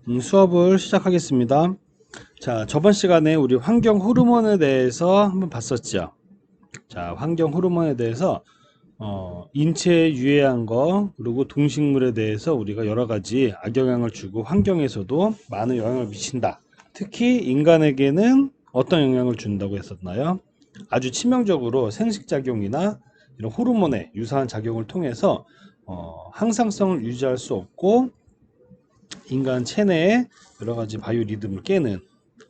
수업을 시작하겠습니다. 자, 저번 시간에 우리 환경 호르몬에 대해서 한번 봤었죠. 자, 환경 호르몬에 대해서 인체에 유해한 거 그리고 동식물에 대해서 우리가 여러 가지 악영향을 주고 환경에서도 많은 영향을 미친다. 특히 인간에게는 어떤 영향을 준다고 했었나요? 아주 치명적으로 생식작용이나 이런 호르몬의 유사한 작용을 통해서 항상성을 유지할 수 없고 인간 체내에 여러 가지 바이오 리듬을 깨는,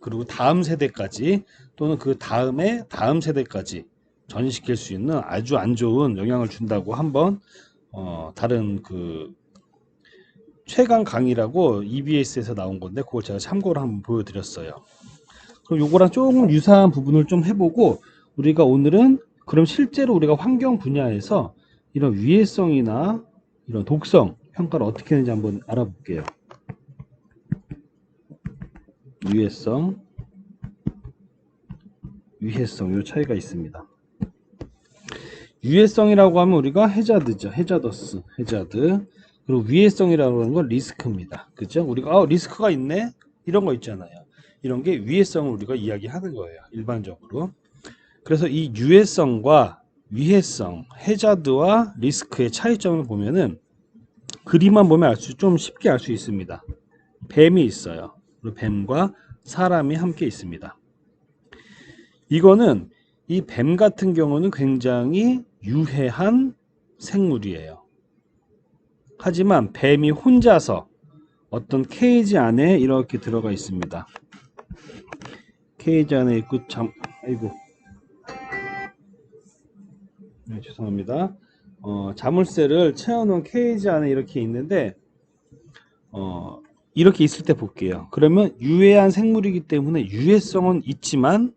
그리고 다음 세대까지 또는 그 다음에 다음 세대까지 전시킬 수 있는 아주 안 좋은 영향을 준다고 한번 다른 그 최강 강의라고 EBS에서 나온 건데 그걸 제가 참고로 한번 보여드렸어요. 그럼 요거랑 조금 유사한 부분을 좀 해보고 우리가 오늘은 그럼 실제로 우리가 환경 분야에서 이런 위해성이나 이런 독성 평가를 어떻게 하는지 한번 알아볼게요. 위해성, 위해성 요 차이가 있습니다. 유해성이라고 하면 우리가 해자드죠. 해자더스, 해자드. 그리고 위해성이라고 하는 건 리스크입니다. 그죠? 우리가 리스크가 있네? 이런 거 있잖아요. 이런 게 위해성을 우리가 이야기하는 거예요. 일반적으로. 그래서 이 유해성과 위해성, 해자드와 리스크의 차이점을 보면은 그림만 보면 좀 쉽게 알 수 있습니다. 뱀이 있어요. 그리고 뱀과 사람이 함께 있습니다. 이거는 이 뱀 같은 경우는 굉장히 유해한 생물이에요. 하지만 뱀이 혼자서 어떤 케이지 안에 이렇게 들어가 있습니다. 케이지 안에 있고 아이고, 네, 죄송합니다. 자물쇠를 채워놓은 케이지 안에 이렇게 있는데 이렇게 있을 때 볼게요. 그러면 유해한 생물이기 때문에 유해성은 있지만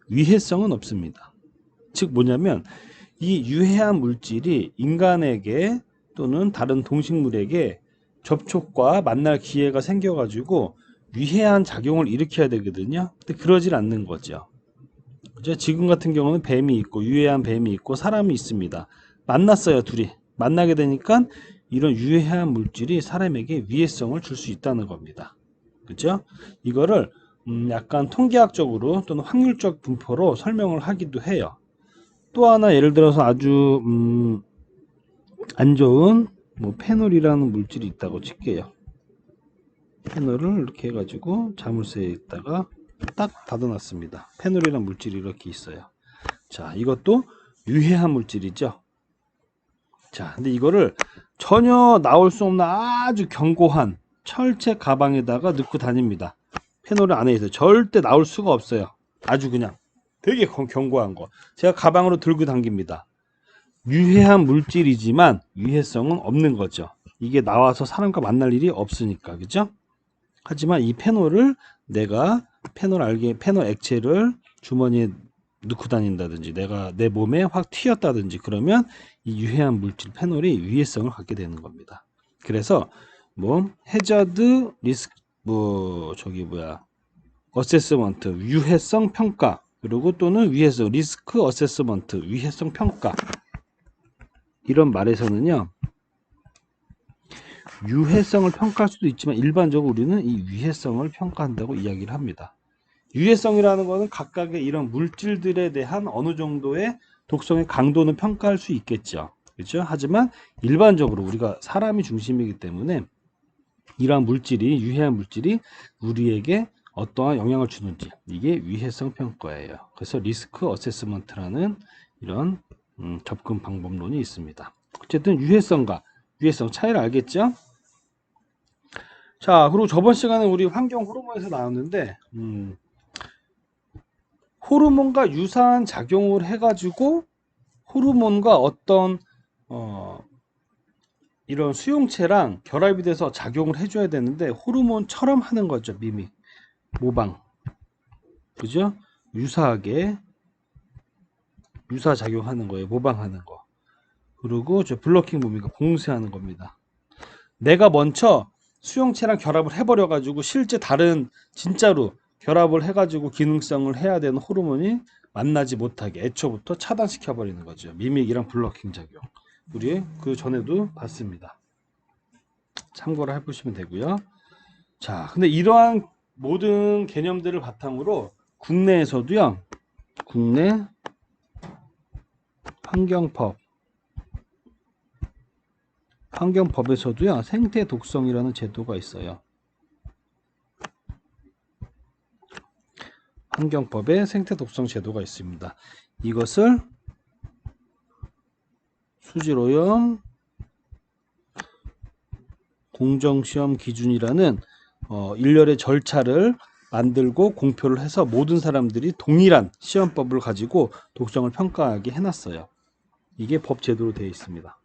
위해성은 없습니다. 즉 뭐냐면 이 유해한 물질이 인간에게 또는 다른 동식물에게 접촉과 만날 기회가 생겨가지고 위해한 작용을 일으켜야 되거든요. 근데 그러질 않는 거죠. 그죠? 지금 같은 경우는 뱀이 있고 유해한 뱀이 있고 사람이 있습니다. 만났어요, 둘이. 만나게 되니까 이런 유해한 물질이 사람에게 위해성을 줄 수 있다는 겁니다. 그죠? 이거를 약간 통계학적으로 또는 확률적 분포로 설명을 하기도 해요. 또 하나 예를 들어서 아주 안 좋은 뭐 페놀이라는 물질이 있다고 칠게요. 페놀을 이렇게 해가지고 자물쇠에다가 딱 닫아놨습니다. 페놀이라는 물질이 이렇게 있어요. 자, 이것도 유해한 물질이죠. 자, 근데 이거를 전혀 나올 수 없는 아주 견고한 철제 가방에다가 넣고 다닙니다. 페놀을 안에 있어요. 절대 나올 수가 없어요. 아주 그냥 되게 견고한 거. 제가 가방으로 들고 다닙니다. 유해한 물질이지만 위해성은 없는 거죠. 이게 나와서 사람과 만날 일이 없으니까, 그죠? 하지만 이 페놀을 내가 페놀 액체를 주머니에 넣고 다닌다든지 내가 내 몸에 확 튀었다든지 그러면 이 유해한 물질 페놀이 위해성을 갖게 되는 겁니다. 그래서 뭐 해저드 리스크 어세스먼트 유해성 평가, 그리고 또는 위해성 리스크 어세스먼트 위해성 평가, 이런 말에서는요 유해성을 평가할 수도 있지만 일반적으로 우리는 이 위해성을 평가한다고 이야기를 합니다. 유해성이라는 것은 각각의 이런 물질들에 대한 어느 정도의 독성의 강도는 평가할 수 있겠죠. 그렇죠? 하지만 일반적으로 우리가 사람이 중심이기 때문에 이러한 물질이, 유해한 물질이 우리에게 어떠한 영향을 주는지, 이게 위해성 평가예요. 그래서 리스크 어세스먼트라는 이런 접근 방법론이 있습니다. 어쨌든 유해성과 위해성 차이를 알겠죠? 자, 그리고 저번 시간에 우리 환경 호르몬에서 나왔는데 호르몬과 유사한 작용을 해가지고 호르몬과 어떤 이런 수용체랑 결합이 돼서 작용을 해줘야 되는데 호르몬처럼 하는 거죠. 미믹, 모방, 그죠? 유사하게 유사작용하는 거예요. 모방하는 거. 그리고 저 블러킹 뭡니까? 봉쇄하는 겁니다. 내가 먼저 수용체랑 결합을 해버려 가지고 실제 다른 진짜로 결합을 해가지고 기능성을 해야 되는 호르몬이 만나지 못하게 애초부터 차단시켜 버리는 거죠. 미믹이랑 블러킹 작용. 우리 그 전에도 봤습니다. 참고를 해보시면 되고요. 자, 근데 이러한 모든 개념들을 바탕으로 국내에서도요, 국내 환경법에서도요, 생태 독성이라는 제도가 있어요. 환경법에 생태 독성 제도가 있습니다. 이것을 수질오염 공정시험 기준이라는 일련의 절차를 만들고 공표를 해서 모든 사람들이 동일한 시험법을 가지고 독성을 평가하게 해놨어요. 이게 법 제도로 되어 있습니다.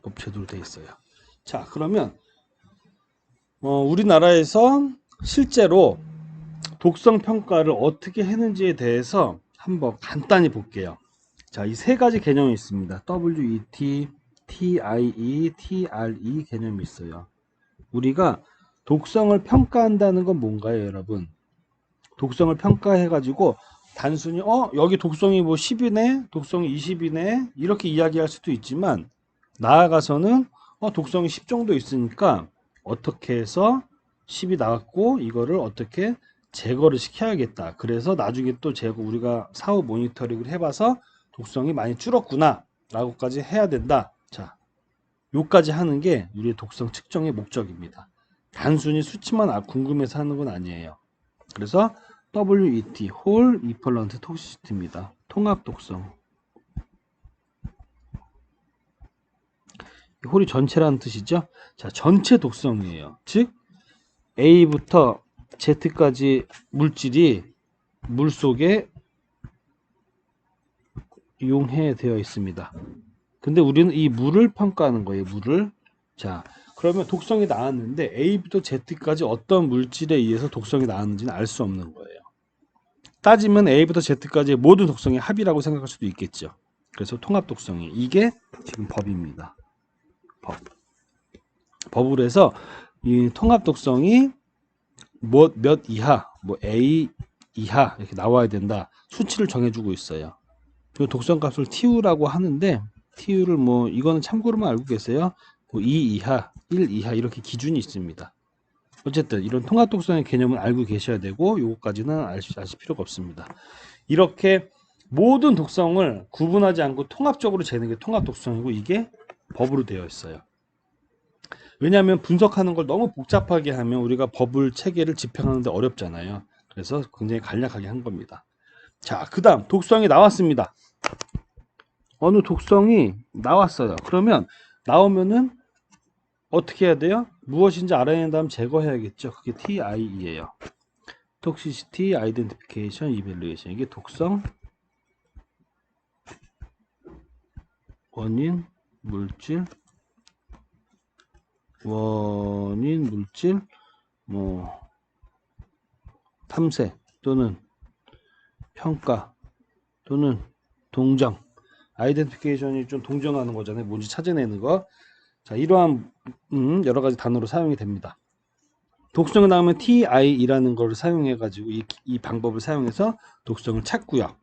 법 제도로 되어 있어요. 자, 그러면 우리나라에서 실제로 독성 평가를 어떻게 했는지에 대해서 한번 간단히 볼게요. 자, 이 세 가지 개념이 있습니다. WET, TIE, TRE 개념이 있어요. 우리가 독성을 평가한다는 건 뭔가요, 여러분? 독성을 평가해가지고 단순히 여기 독성이 뭐 10이네, 독성이 20이네 이렇게 이야기할 수도 있지만 나아가서는 독성이 10 정도 있으니까 어떻게 해서 10이 나왔고 이거를 어떻게 제거를 시켜야겠다. 그래서 나중에 또 우리가 사후 모니터링을 해봐서 독성이 많이 줄었구나 라고까지 해야 된다. 자, 요까지 하는 게 우리의 독성 측정의 목적입니다. 단순히 수치만 궁금해서 하는 건 아니에요. 그래서 WET, Whole Effluent Toxicity입니다. 통합 독성. 홀이 전체라는 뜻이죠. 자, 전체 독성이에요. 즉 A부터 Z까지 물질이 물 속에 이용되어 있습니다. 근데 우리는 이 물을 평가하는 거예요. 물을. 자, 그러면 독성이 나왔는데 A부터 Z까지 어떤 물질에 의해서 독성이 나왔는지는 알 수 없는 거예요. 따지면 A부터 Z까지의 모든 독성의 합이라고 생각할 수도 있겠죠. 그래서 통합 독성이 이게 지금 법입니다. 법으로 해서 이 통합 독성이 몇 이하, 뭐 A 이하 이렇게 나와야 된다. 수치를 정해주고 있어요. 그 독성값을 TU라고 하는데 TU를 뭐 이거는 참고로만 알고 계세요. 뭐 2 이하, 1 이하 이렇게 기준이 있습니다. 어쨌든 이런 통합 독성의 개념을 알고 계셔야 되고 요거까지는 아실 필요가 없습니다. 이렇게 모든 독성을 구분하지 않고 통합적으로 재는 게 통합 독성이고 이게 법으로 되어 있어요. 왜냐하면 분석하는 걸 너무 복잡하게 하면 우리가 법을 체계를 집행하는데 어렵잖아요. 그래서 굉장히 간략하게 한 겁니다. 자, 그 다음 독성이 나왔습니다. 어느 독성이 나왔어요. 그러면 나오면은 어떻게 해야 돼요? 무엇인지 알아낸 다음 제거해야겠죠. 그게 TIE예요. Toxicity Identification Evaluation. 이게 독성 원인 물질 뭐 탐색 또는 평가 또는 동정. 아이덴티피케이션이 좀 동정하는 거잖아요. 뭔지 찾아내는 거. 자, 이러한 여러 가지 단어로 사용이 됩니다. 독성이 나오면 TI이라는 걸 사용해 가지고 이 방법을 사용해서 독성을 찾고요.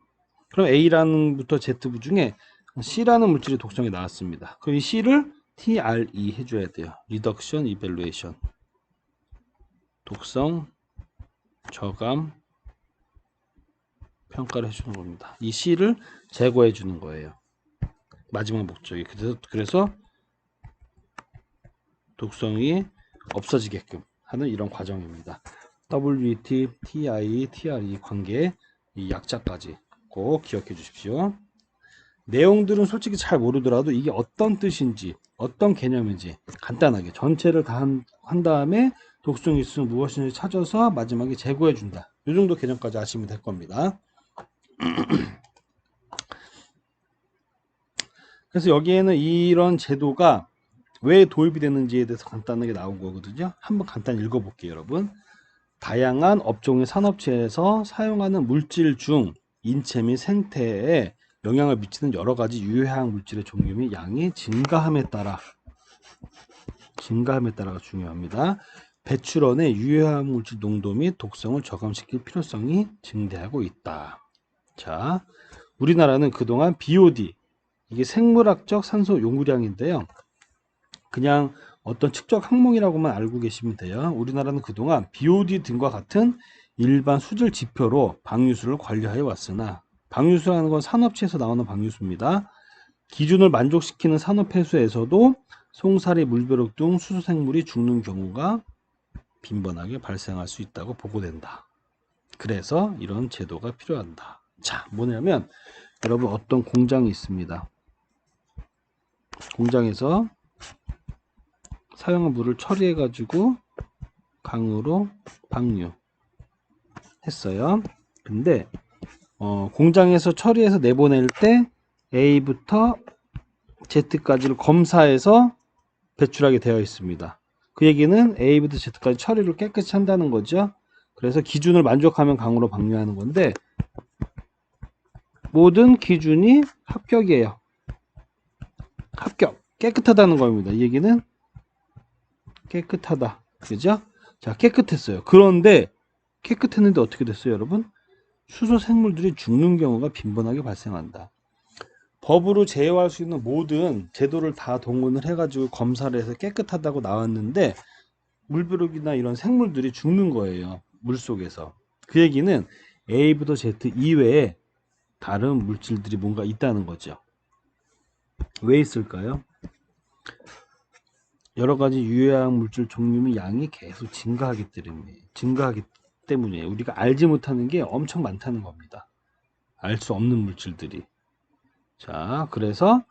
그럼 A라는부터 Z부 중에 C라는 물질의 독성이 나왔습니다. 그럼 이 C를 TRE 해줘야 돼요. Reduction Evaluation. 독성 저감 평가를 해주는 겁니다. 이 C를 제거해 주는 거예요. 마지막 목적이. 그래서 독성이 없어지게끔 하는 이런 과정입니다. WET, TI, TRE 관계 이 약자까지 꼭 기억해 주십시오. 내용들은 솔직히 잘 모르더라도 이게 어떤 뜻인지 어떤 개념인지 간단하게 전체를 다 한 다음에 독성이 있으면 무엇인지 찾아서 마지막에 제거해 준다. 이 정도 개념까지 아시면 될 겁니다. 그래서 여기에는 이런 제도가 왜 도입이 되는지에 대해서 간단하게 나온 거거든요. 한번 간단히 읽어볼게요, 여러분. 다양한 업종의 산업체에서 사용하는 물질 중 인체 및 생태에 영향을 미치는 여러 가지 유해화학 물질의 종류 및 양이 증가함에 따라가 중요합니다. 배출원의 유해화학 물질 농도 및 독성을 저감시킬 필요성이 증대하고 있다. 자, 우리나라는 그동안 BOD 이게 생물학적 산소 요구량인데요. 그냥 어떤 측정 항목이라고만 알고 계시면 돼요. 우리나라는 그동안 BOD 등과 같은 일반 수질 지표로 방류수를 관리하여 왔으나, 방류수라는 건 산업체에서 나오는 방류수입니다. 기준을 만족시키는 산업폐수에서도 송사리, 물벼룩 등 수소생물이 죽는 경우가 빈번하게 발생할 수 있다고 보고된다. 그래서 이런 제도가 필요하다. 자, 뭐냐면 여러분, 어떤 공장이 있습니다. 공장에서 사용한 물을 처리해 가지고 강으로 방류했어요. 근데 공장에서 처리해서 내보낼 때 A부터 Z까지를 검사해서 배출하게 되어 있습니다. 그 얘기는 A부터 Z까지 처리를 깨끗이 한다는 거죠. 그래서 기준을 만족하면 강으로 방류하는 건데, 모든 기준이 합격이에요. 합격, 깨끗하다는 겁니다. 이 얘기는 깨끗하다, 그죠? 자, 깨끗했어요. 그런데 깨끗했는데 어떻게 됐어요, 여러분? 수소 생물들이 죽는 경우가 빈번하게 발생한다. 법으로 제어할 수 있는 모든 제도를 다 동원을 해가지고 검사를 해서 깨끗하다고 나왔는데 물벼룩이나 이런 생물들이 죽는 거예요, 물속에서. 그 얘기는 A부터 Z 이외에 다른 물질들이 뭔가 있다는 거죠. 왜 있을까요? 여러 가지 유해한 물질 종류의 양이 계속 증가하기 때문에 우리가 알지 못하는 게 엄청 많다는 겁니다. 알 수 없는 물질들이. 자, 그래서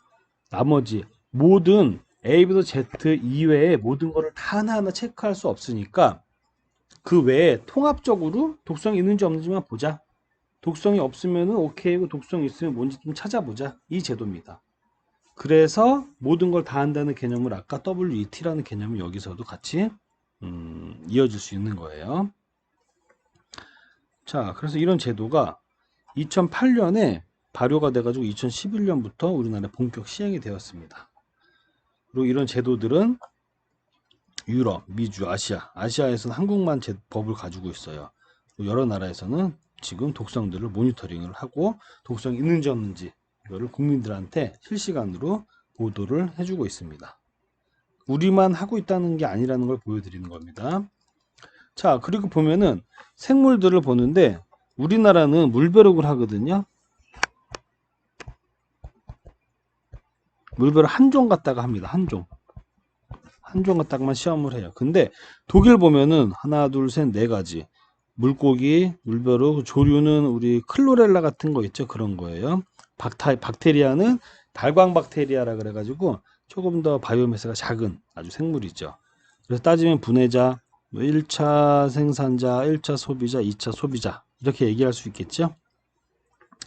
나머지 모든 A부터 Z 이외에 모든 거를 다 하나하나 체크할 수 없으니까 그 외에 통합적으로 독성이 있는지 없는지만 보자. 독성이 없으면은 오케이고, 독성이 있으면 뭔지 좀 찾아보자. 이 제도입니다. 그래서 모든 걸 다 한다는 개념을 아까 WET라는 개념이 여기서도 같이 이어질 수 있는 거예요. 자, 그래서 이런 제도가 2008년에 발효가 돼가지고 2011년부터 우리나라에 본격 시행이 되었습니다. 그리고 이런 제도들은 유럽, 미주, 아시아에서는 한국만 법을 가지고 있어요. 여러 나라에서는 지금 독성들을 모니터링을 하고 독성이 있는지 없는지 이거를 국민들한테 실시간으로 보도를 해주고 있습니다. 우리만 하고 있다는 게 아니라는 걸 보여드리는 겁니다. 자, 그리고 보면은 생물들을 보는데 우리나라는 물벼룩을 하거든요. 물벼룩 한 종 갖다가 합니다. 한 종 갖다가만 시험을 해요. 근데 독일 보면은 하나, 둘, 셋, 네 가지 물고기, 물벼룩, 조류는 우리 클로렐라 같은 거 있죠. 그런 거예요. 박테리아는 달광 박테리아라 그래가지고 조금 더 바이오매스가 작은 아주 생물이죠. 그래서 따지면 분해자, 1차 생산자, 1차 소비자, 2차 소비자 이렇게 얘기할 수 있겠죠.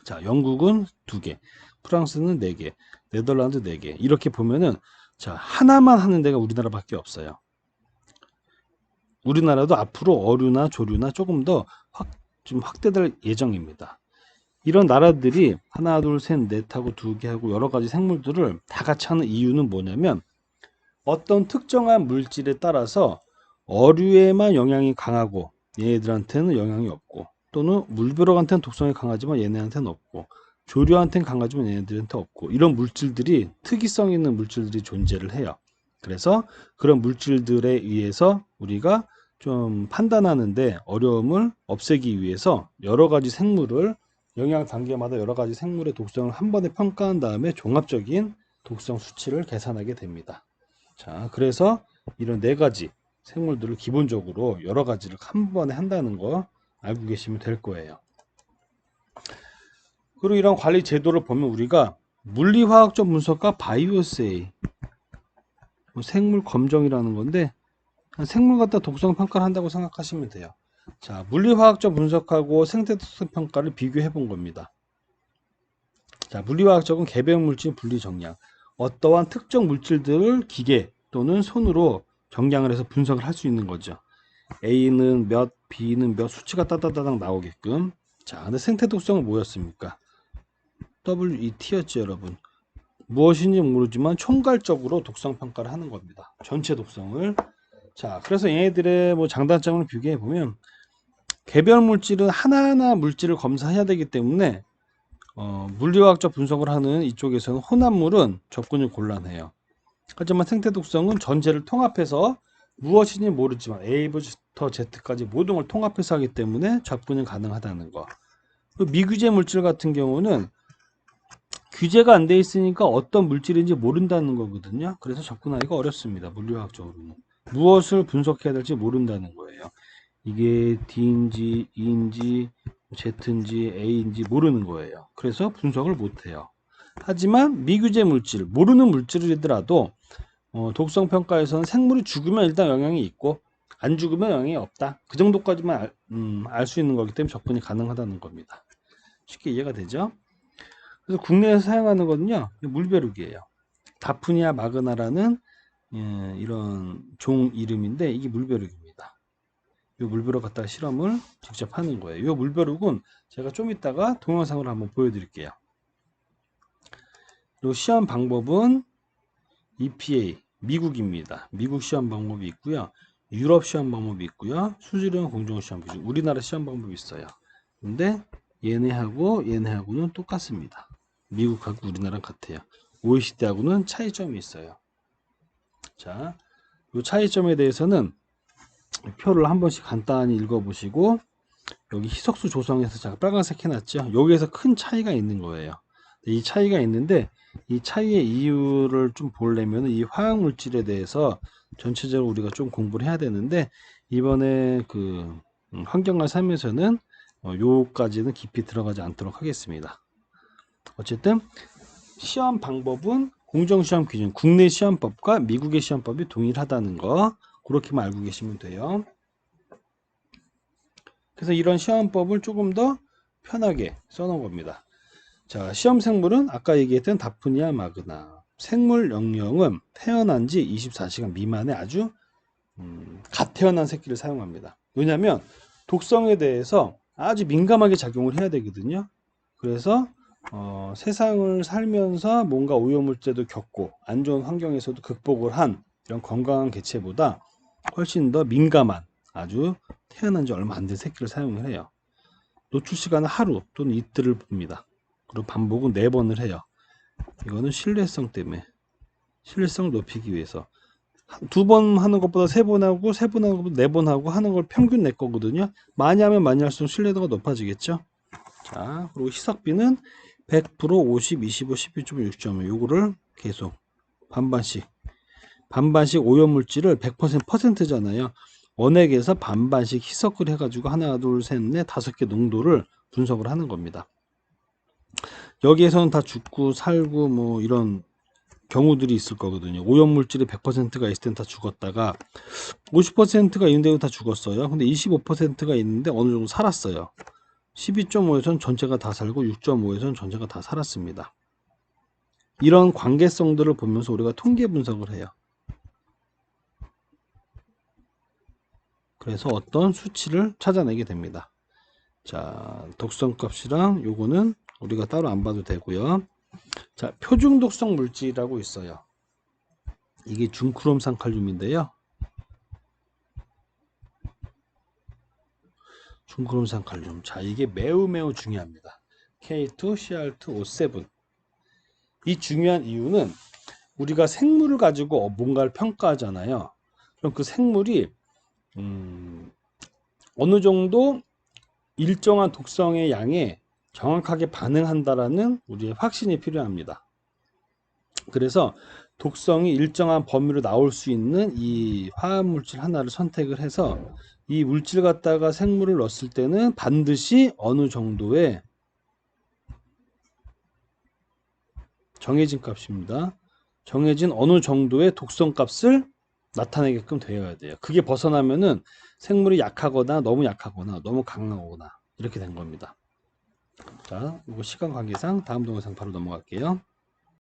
자, 영국은 2개, 프랑스는 4개, 네덜란드 4개. 이렇게 보면은 자, 하나만 하는 데가 우리나라밖에 없어요. 우리나라도 앞으로 어류나 조류나 조금 더 좀 확대될 예정입니다. 이런 나라들이 하나, 둘, 셋, 넷하고 2개 하고 여러 가지 생물들을 다 같이 하는 이유는 뭐냐면, 어떤 특정한 물질에 따라서 어류에만 영향이 강하고 얘네들한테는 영향이 없고, 또는 물벼룩한테는 독성이 강하지만 얘네한테는 없고, 조류한테는 강하지만 얘네들한테 없고, 이런 물질들이 특이성 있는 물질들이 존재를 해요. 그래서 그런 물질들에 의해서 우리가 좀 판단하는데 어려움을 없애기 위해서 여러 가지 생물을 영양 단계마다 여러 가지 생물의 독성을 한 번에 평가한 다음에 종합적인 독성 수치를 계산하게 됩니다. 자, 그래서 이런 4가지 생물들을 기본적으로 여러 가지를 한 번에 한다는 거 알고 계시면 될 거예요. 그리고 이런 관리 제도를 보면 우리가 물리화학적 분석과 바이오세이, 생물 검정이라는 건데 생물 갖다 독성 평가를 한다고 생각하시면 돼요. 자, 물리화학적 분석하고 생태 독성 평가를 비교해 본 겁니다. 자, 물리화학적은 개별 물질 분리 정량, 어떠한 특정 물질들을 기계 또는 손으로 정량을 해서 분석을 할 수 있는 거죠. A는 몇, B는 몇, 수치가 따다다닥 나오게끔. 자, 근데 생태 독성은 뭐였습니까? WET였죠, 여러분. 무엇인지 모르지만 총괄적으로 독성 평가를 하는 겁니다. 전체 독성을. 자, 그래서 얘네들의 뭐 장단점을 비교해 보면, 개별 물질은 하나하나 물질을 검사해야 되기 때문에 물리화학적 분석을 하는 이쪽에서는 혼합물은 접근이 곤란해요. 하지만 생태 독성은 전체를 통합해서 무엇인지 모르지만 A부터 Z까지 모든 걸 통합해서 하기 때문에 접근이 가능하다는 거. 미규제 물질 같은 경우는 규제가 안 돼 있으니까 어떤 물질인지 모른다는 거거든요. 그래서 접근하기가 어렵습니다. 물리화학적으로는. 무엇을 분석해야 될지 모른다는 거예요. 이게 D인지 E인지 Z인지 A인지 모르는 거예요. 그래서 분석을 못해요. 하지만 미규제 물질, 모르는 물질이더라도 독성 평가에서는 생물이 죽으면 일단 영향이 있고 안 죽으면 영향이 없다. 그 정도까지만 알 수 있는 거기 때문에 접근이 가능하다는 겁니다. 쉽게 이해가 되죠? 그래서 국내에서 사용하는 거는요, 물벼룩이에요. 다프니아 마그나라는 이런 종 이름인데 이게 물벼룩입니다. 이 물벼룩 갖다가 실험을 직접 하는 거예요. 이 물벼룩은 제가 좀 이따가 동영상으로 한번 보여드릴게요. 이 시험 방법은 EPA 미국입니다. 미국 시험 방법이 있고요. 유럽 시험 방법이 있고요. 수질형 공정 시험 기준 우리나라 시험 방법이 있어요. 근데 얘네하고는 똑같습니다. 미국하고 우리나라랑 같아요. OECD하고는 차이점이 있어요. 자, 이 차이점에 대해서는 표를 한 번씩 간단히 읽어보시고 여기 희석수 조성에서 제가 빨간색 해놨죠. 여기에서 큰 차이가 있는 거예요. 이 차이가 있는데 이 차이의 이유를 좀 보려면 이 화학 물질에 대해서 전체적으로 우리가 좀 공부를 해야 되는데 이번에 그 환경과 삶에서는 요까지는 깊이 들어가지 않도록 하겠습니다. 어쨌든 시험 방법은 공정시험 기준 국내 시험법과 미국의 시험법이 동일하다는 거 그렇게만 알고 계시면 돼요. 그래서 이런 시험법을 조금 더 편하게 써놓은 겁니다. 자, 시험 생물은 아까 얘기했던 다프니아 마그나. 생물 영역은 태어난 지 24시간 미만의 아주 갓 태어난 새끼를 사용합니다. 왜냐하면 독성에 대해서 아주 민감하게 작용을 해야 되거든요. 그래서 세상을 살면서 뭔가 오염물질도 겪고 안 좋은 환경에서도 극복을 한 이런 건강한 개체보다 훨씬 더 민감한 아주 태어난 지 얼마 안 된 새끼를 사용을 해요. 노출 시간은 하루 또는 이틀을 봅니다. 그리고 반복은 4번을 해요. 이거는 신뢰성 때문에 신뢰성을 높이기 위해서 2번 하는 것보다 3번 하고 3번 하는 것보다 4번 하고 하는 걸 평균 낼 거거든요. 많이 하면 많이 할수록 신뢰도가 높아지겠죠. 자, 그리고 희석비는 100%, 50, 25, 12.6 6.5 요거를 계속 반반씩 오염물질을 100%잖아요. 원액에서 반반씩 희석을 해가지고 하나, 둘, 셋, 넷, 5개 농도를 분석을 하는 겁니다. 여기에서는 다 죽고 살고 뭐 이런 경우들이 있을 거거든요. 오염물질이 100%가 있을 땐 다 죽었다가 50%가 있는데도 다 죽었어요. 근데 25%가 있는데 어느 정도 살았어요. 12.5에서는 전체가 다 살고 6.5에서는 전체가 다 살았습니다. 이런 관계성들을 보면서 우리가 통계 분석을 해요. 그래서 어떤 수치를 찾아내게 됩니다. 자, 독성값이랑 요거는 우리가 따로 안 봐도 되고요. 자, 표준 독성 물질이라고 있어요. 이게 중크롬산 칼륨인데요. 중크롬산 칼륨. 자, 이게 매우 중요합니다. K2CR2O7. 이 중요한 이유는 우리가 생물을 가지고 뭔가를 평가하잖아요. 그럼 그 생물이 어느 정도 일정한 독성의 양에 정확하게 반응한다라는 우리의 확신이 필요합니다. 그래서 독성이 일정한 범위로 나올 수 있는 이 화합물질 하나를 선택을 해서 이 물질 갖다가 생물을 넣었을 때는 반드시 어느 정도의 정해진 값입니다. 정해진 어느 정도의 독성 값을 나타내게끔 되어야 돼요. 그게 벗어나면은 생물이 약하거나 너무 약하거나 너무 강하거나 이렇게 된 겁니다. 자, 이거 시간 관계상 다음 동영상 바로 넘어갈게요.